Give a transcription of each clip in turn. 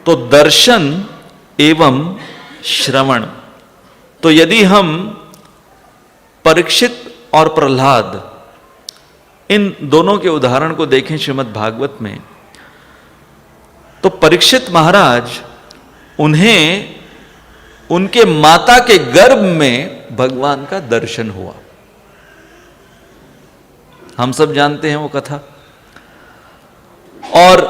तो दर्शन एवं श्रवण। तो यदि हम परीक्षित और प्रहलाद इन दोनों के उदाहरण को देखें श्रीमद् भागवत में, तो परीक्षित महाराज, उन्हें उनके माता के गर्भ में भगवान का दर्शन हुआ। हम सब जानते हैं वो कथा। और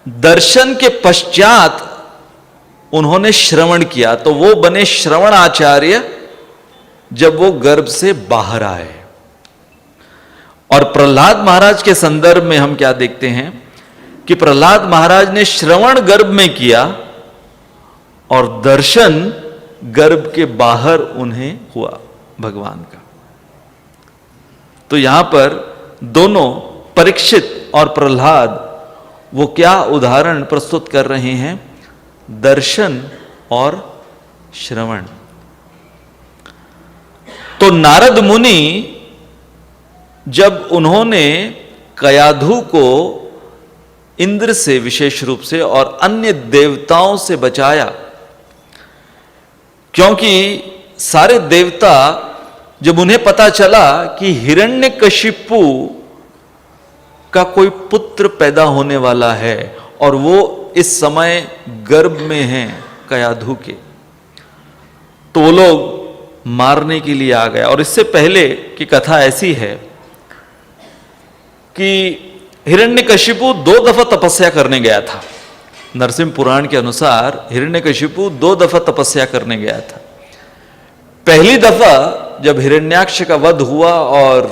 दर्शन के पश्चात उन्होंने श्रवण किया, तो वो बने श्रवण आचार्य जब वो गर्भ से बाहर आए। और प्रहलाद महाराज के संदर्भ में हम क्या देखते हैं कि प्रहलाद महाराज ने श्रवण गर्भ में किया और दर्शन गर्भ के बाहर उन्हें हुआ भगवान का। तो यहां पर दोनों परीक्षित और प्रहलाद वो क्या उदाहरण प्रस्तुत कर रहे हैं? दर्शन और श्रवण। तो नारद मुनि जब उन्होंने कयाधु को इंद्र से विशेष रूप से और अन्य देवताओं से बचाया, क्योंकि सारे देवता जब उन्हें पता चला कि हिरण्यकशिपु का कोई पुत्र पैदा होने वाला है और वो इस समय गर्भ में हैं कयाधु के, तो वो लोग मारने के लिए आ गए। और इससे पहले की कथा ऐसी है कि हिरण्यकशिपु 2 दफा तपस्या करने गया था। नरसिंह पुराण के अनुसार हिरण्यकशिपु 2 दफा तपस्या करने गया था। पहली दफा जब हिरण्याक्ष का वध हुआ और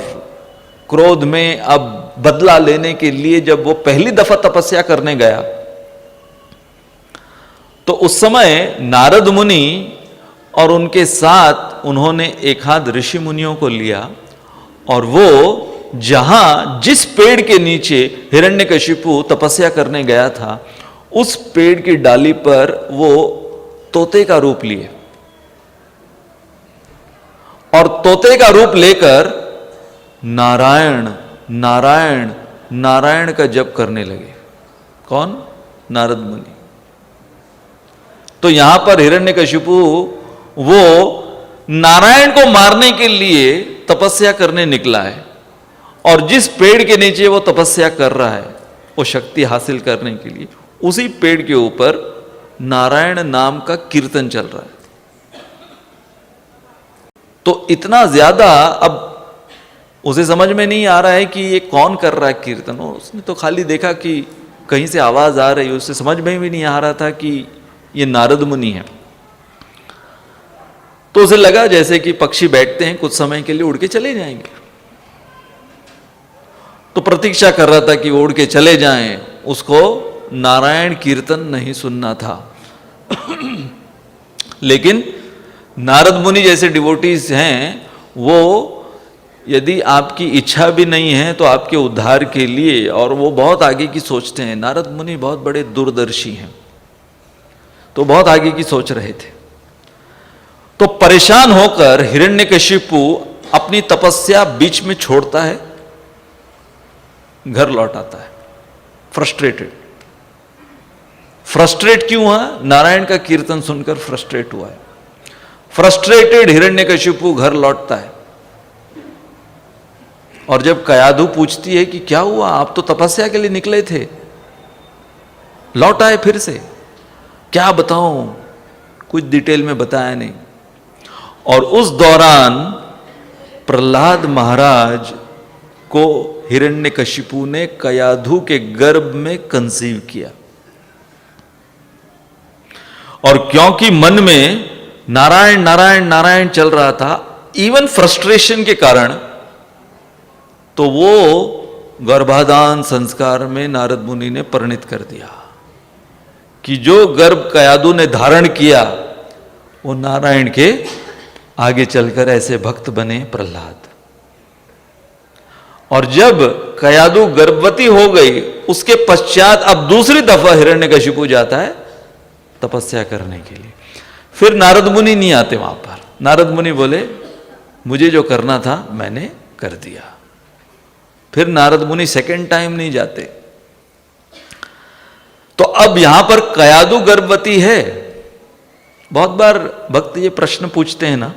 क्रोध में अब बदला लेने के लिए जब वो पहली दफा तपस्या करने गया, तो उस समय नारद मुनि और उनके साथ उन्होंने एक आध ऋषि मुनियों को लिया और वो जहां जिस पेड़ के नीचे हिरण्यकशिपु तपस्या करने गया था, उस पेड़ की डाली पर वो तोते का रूप लिए और तोते का रूप लेकर नारायण नारायण नारायण का जप करने लगे। कौन? नारद मुनि। तो यहां पर हिरण्यकशिपु वो नारायण को मारने के लिए तपस्या करने निकला है और जिस पेड़ के नीचे वो तपस्या कर रहा है वो शक्ति हासिल करने के लिए, उसी पेड़ के ऊपर नारायण नाम का कीर्तन चल रहा है। तो इतना ज्यादा अब उसे समझ में नहीं आ रहा है कि ये कौन कर रहा है कीर्तन। उसने तो खाली देखा कि कहीं से आवाज आ रही है, उसे समझ में भी नहीं आ रहा था कि ये नारद मुनि है। तो उसे लगा जैसे कि पक्षी बैठते हैं, कुछ समय के लिए उड़ के चले जाएंगे। तो प्रतीक्षा कर रहा था कि वो उड़ के चले जाएं, उसको नारायण कीर्तन नहीं सुनना था। लेकिन नारद मुनि जैसे डिवोटीज हैं, वो यदि आपकी इच्छा भी नहीं है तो आपके उद्धार के लिए, और वो बहुत आगे की सोचते हैं। नारद मुनि बहुत बड़े दूरदर्शी हैं, तो बहुत आगे की सोच रहे थे। तो परेशान होकर हिरण्यकशिपु अपनी तपस्या बीच में छोड़ता है, घर लौट आता है फ्रस्ट्रेटेड। फ्रस्ट्रेट क्यों हुआ? नारायण का कीर्तन सुनकर फ्रस्ट्रेट हुआ है। फ्रस्ट्रेटेड हिरण्यकशिपु घर लौटता है और जब कयाधु पूछती है कि क्या हुआ, आप तो तपस्या के लिए निकले थे, लौट आए फिर से, क्या बताऊं, कुछ डिटेल में बताया नहीं। और उस दौरान प्रहलाद महाराज को हिरण्यकशिपु ने कयाधु के गर्भ में कंसीव किया। और क्योंकि मन में नारायण नारायण नारायण चल रहा था, इवन फ्रस्ट्रेशन के कारण, तो वो गर्भाधान संस्कार में नारद मुनि ने परिणित कर दिया कि जो गर्भ कयाधु ने धारण किया वो नारायण के आगे चलकर ऐसे भक्त बने प्रहलाद। और जब कयाधु गर्भवती हो गई, उसके पश्चात अब दूसरी दफा हिरण्यकशिपु जाता है तपस्या करने के लिए। फिर नारद मुनि नहीं आते वहां पर। नारद मुनि बोले मुझे जो करना था मैंने कर दिया। फिर नारद मुनि सेकेंड टाइम नहीं जाते। तो अब यहां पर कयादु गर्भवती है। बहुत बार भक्त ये प्रश्न पूछते हैं ना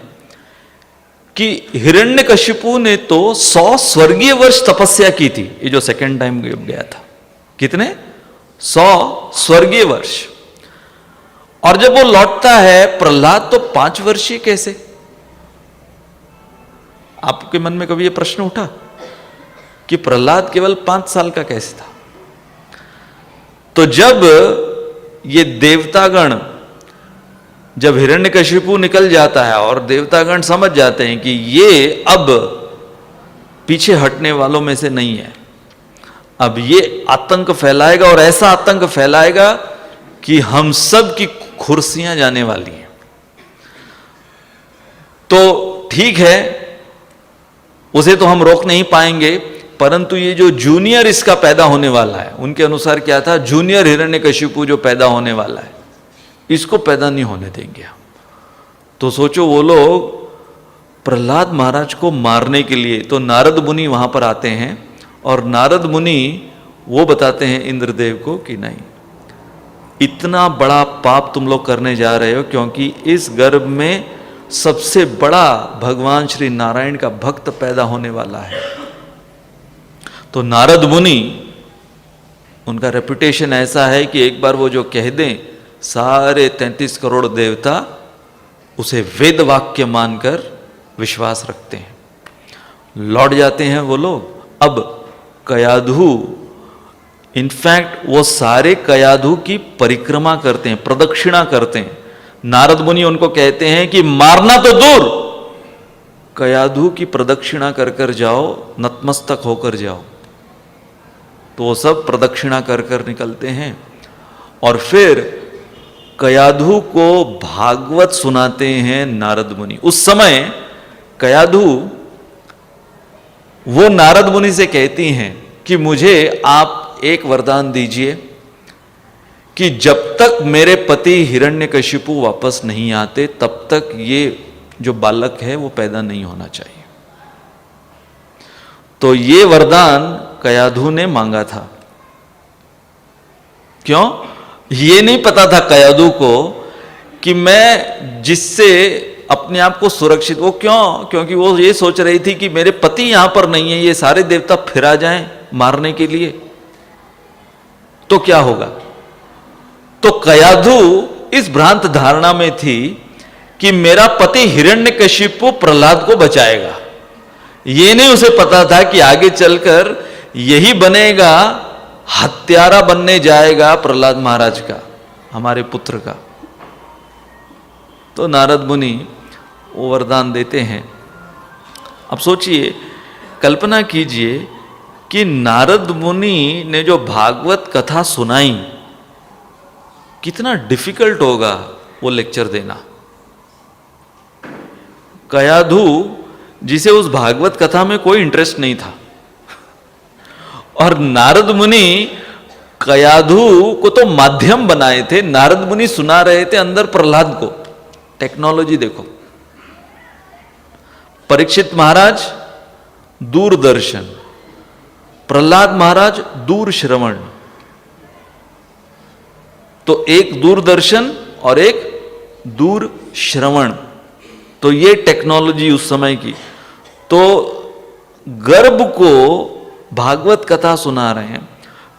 कि हिरण्यकशिपु ने तो 100 स्वर्गीय वर्ष तपस्या की थी, ये जो सेकंड टाइम गया था, कितने 100 स्वर्गीय वर्ष, और जब वो लौटता है प्रहलाद तो 5 वर्षीय कैसे? आपके मन में कभी ये प्रश्न उठा कि प्रहलाद केवल 5 साल का कैसे था? तो जब ये देवतागण, जब हिरण्यकशिपु निकल जाता है और देवतागण समझ जाते हैं कि ये अब पीछे हटने वालों में से नहीं है, अब ये आतंक फैलाएगा और ऐसा आतंक फैलाएगा कि हम सब की कुर्सियां जाने वाली हैं। तो ठीक है, उसे तो हम रोक नहीं पाएंगे, परंतु ये जो जूनियर इसका पैदा होने वाला है, उनके अनुसार क्या था, जूनियर हिरण्यकशिपु जो पैदा होने वाला है, इसको पैदा नहीं होने देंगे हम। तो सोचो, वो लोग प्रहलाद महाराज को मारने के लिए, तो नारद मुनि वहां पर आते हैं और नारद मुनि वो बताते हैं इंद्रदेव को कि नहीं, इतना बड़ा पाप तुम लोग करने जा रहे हो, क्योंकि इस गर्भ में सबसे बड़ा भगवान श्री नारायण का भक्त पैदा होने वाला है। तो नारद मुनि, उनका रेपुटेशन ऐसा है कि एक बार वो जो कह दें, सारे 33 करोड़ देवता उसे वेद वाक्य मानकर विश्वास रखते हैं। लौट जाते हैं वो लोग। अब कयाधु, इनफैक्ट वो सारे कयाधु की परिक्रमा करते हैं, प्रदक्षिणा करते हैं। नारद मुनि उनको कहते हैं कि मारना तो दूर, कयाधु की प्रदक्षिणा कर कर जाओ, नतमस्तक होकर जाओ। तो वो सब प्रदक्षिणा कर कर निकलते हैं और फिर कयाधु को भागवत सुनाते हैं नारद मुनि। उस समय कयाधु वो नारद मुनि से कहती हैं कि मुझे आप एक वरदान दीजिए कि जब तक मेरे पति हिरण्यकशिपु वापस नहीं आते तब तक ये जो बालक है वो पैदा नहीं होना चाहिए। तो ये वरदान कयाधु ने मांगा था। क्यों? ये नहीं पता था कयाधु को कि मैं जिससे अपने आप को सुरक्षित, वो क्यों, क्योंकि वो ये सोच रही थी कि मेरे पति यहां पर नहीं है, ये सारे देवता फिर आ जाएं मारने के लिए, तो क्या होगा। तो कयाधु इस भ्रांत धारणा में थी कि मेरा पति हिरण्यकशिपु प्रहलाद को बचाएगा। ये नहीं उसे पता था कि आगे चलकर यही बनेगा, हत्यारा बनने जाएगा प्रहलाद महाराज का, हमारे पुत्र का। तो नारद मुनि वो वरदान देते हैं। अब सोचिए, कल्पना कीजिए कि नारद मुनि ने जो भागवत कथा सुनाई, कितना डिफिकल्ट होगा वो लेक्चर देना। कयाधु, जिसे उस भागवत कथा में कोई इंटरेस्ट नहीं था, और नारद मुनि कयाधु को तो माध्यम बनाए थे। नारद मुनि सुना रहे थे अंदर प्रहलाद को। टेक्नोलॉजी देखो। परीक्षित महाराज दूरदर्शन, प्रहलाद महाराज दूर श्रवण। तो एक दूरदर्शन और एक दूर श्रवण, तो ये टेक्नोलॉजी उस समय की। तो गर्भ को भागवत कथा सुना रहे हैं,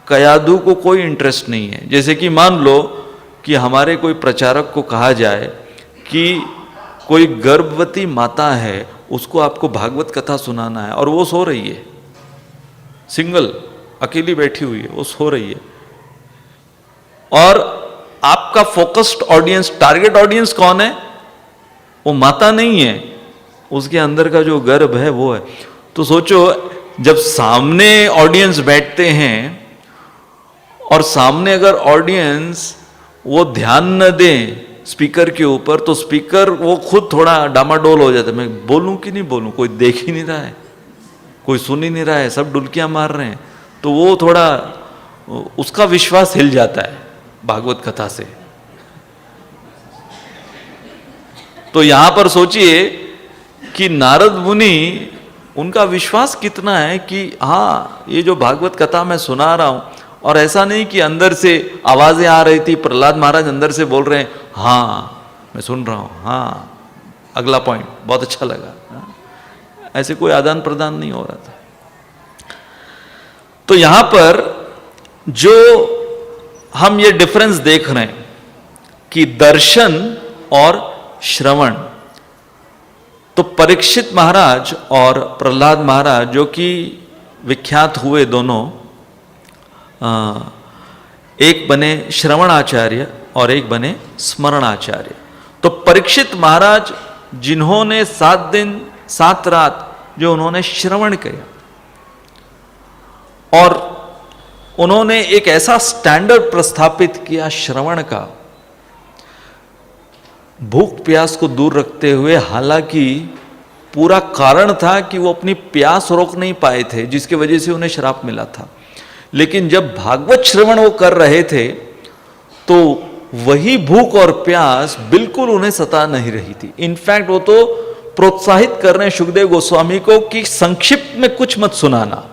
कयाधु को कोई इंटरेस्ट नहीं है। जैसे कि मान लो कि हमारे कोई प्रचारक को कहा जाए कि कोई गर्भवती माता है, उसको आपको भागवत कथा सुनाना है, और वो सो रही है, सिंगल अकेली बैठी हुई है, वो सो रही है, और आपका फोकस्ड ऑडियंस, टारगेट ऑडियंस कौन है? वो माता नहीं है, उसके अंदर का जो गर्भ है वो है। तो सोचो, जब सामने ऑडियंस बैठते हैं और सामने अगर ऑडियंस वो ध्यान न दे स्पीकर के ऊपर, तो स्पीकर वो खुद थोड़ा डामाडोल हो जाता है, मैं बोलूं कि नहीं बोलूं, कोई देख ही नहीं रहा है, कोई सुन ही नहीं रहा है, सब डुलकियां मार रहे हैं। तो वो थोड़ा, उसका विश्वास हिल जाता है भागवत कथा से। तो यहां पर सोचिए कि नारद मुनि, उनका विश्वास कितना है कि हाँ, ये जो भागवत कथा मैं सुना रहा हूं, और ऐसा नहीं कि अंदर से आवाजें आ रही थी, प्रहलाद महाराज अंदर से बोल रहे हैं हाँ मैं सुन रहा हूं, हाँ अगला पॉइंट बहुत अच्छा लगा, हाँ? ऐसे कोई आदान प्रदान नहीं हो रहा था। तो यहां पर जो हम ये डिफरेंस देख रहे हैं कि दर्शन और श्रवण, तो परीक्षित महाराज और प्रहलाद महाराज जो कि विख्यात हुए दोनों, एक बने श्रवणाचार्य और एक बने स्मरणाचार्य। तो परीक्षित महाराज जिन्होंने 7 दिन 7 रात जो उन्होंने श्रवण किया और उन्होंने एक ऐसा स्टैंडर्ड प्रस्थापित किया श्रवण का, भूख प्यास को दूर रखते हुए, हालांकि पूरा कारण था कि वो अपनी प्यास रोक नहीं पाए थे जिसकी वजह से उन्हें श्राप मिला था, लेकिन जब भागवत श्रवण वो कर रहे थे तो वही भूख और प्यास बिल्कुल उन्हें सता नहीं रही थी। इनफैक्ट वो तो प्रोत्साहित कर रहे हैं सुखदेव गोस्वामी को कि संक्षिप्त में कुछ मत सुनाना,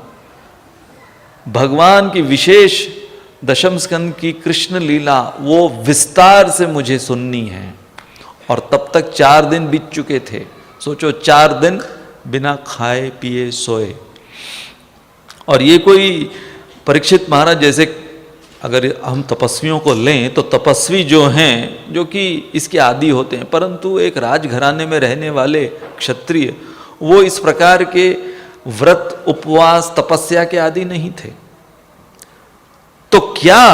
भगवान की विशेष दशम स्कंद की कृष्ण लीला वो विस्तार से मुझे सुननी है। और तब तक 4 दिन बीत चुके थे, सोचो 4 दिन बिना खाए पिए सोए। और ये कोई परीक्षित महाराज जैसे, अगर हम तपस्वियों को लें तो तपस्वी जो हैं, जो कि इसके आदी होते हैं, परंतु एक राजघराने में रहने वाले क्षत्रिय वो इस प्रकार के व्रत उपवास तपस्या के आदी नहीं थे। तो क्या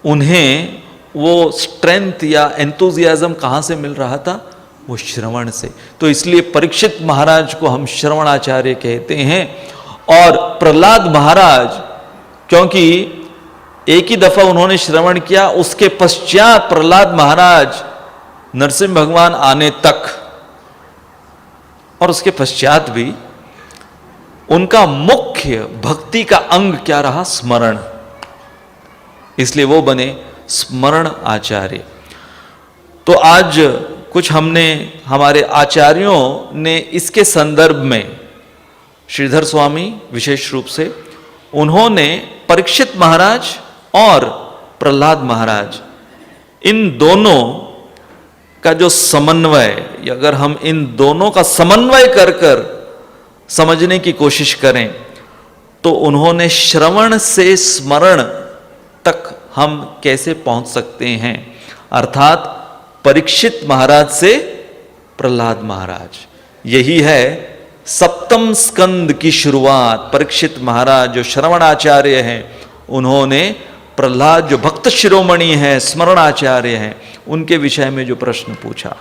उन्हें वो स्ट्रेंथ या एंथुजियाज्म कहां से मिल रहा था? वो श्रवण से। तो इसलिए परीक्षित महाराज को हम श्रवणाचार्य कहते हैं। और प्रहलाद महाराज, क्योंकि एक ही दफा उन्होंने श्रवण किया, उसके पश्चात प्रहलाद महाराज नरसिंह भगवान आने तक और उसके पश्चात भी उनका मुख्य भक्ति का अंग क्या रहा? स्मरण। इसलिए वो बने स्मरण आचार्य। तो आज कुछ हमने हमारे आचार्यों ने इसके संदर्भ में, श्रीधर स्वामी विशेष रूप से, उन्होंने परीक्षित महाराज और प्रहलाद महाराज, इन दोनों का जो समन्वय, अगर हम इन दोनों का समन्वय कर कर समझने की कोशिश करें तो उन्होंने श्रवण से स्मरण तक हम कैसे पहुंच सकते हैं, अर्थात परीक्षित महाराज से प्रहलाद महाराज। यही है सप्तम स्कंद की शुरुआत। परीक्षित महाराज जो श्रवणाचार्य हैं, उन्होंने प्रहलाद जो भक्त शिरोमणि हैं, स्मरणाचार्य हैं, उनके विषय में जो प्रश्न पूछा।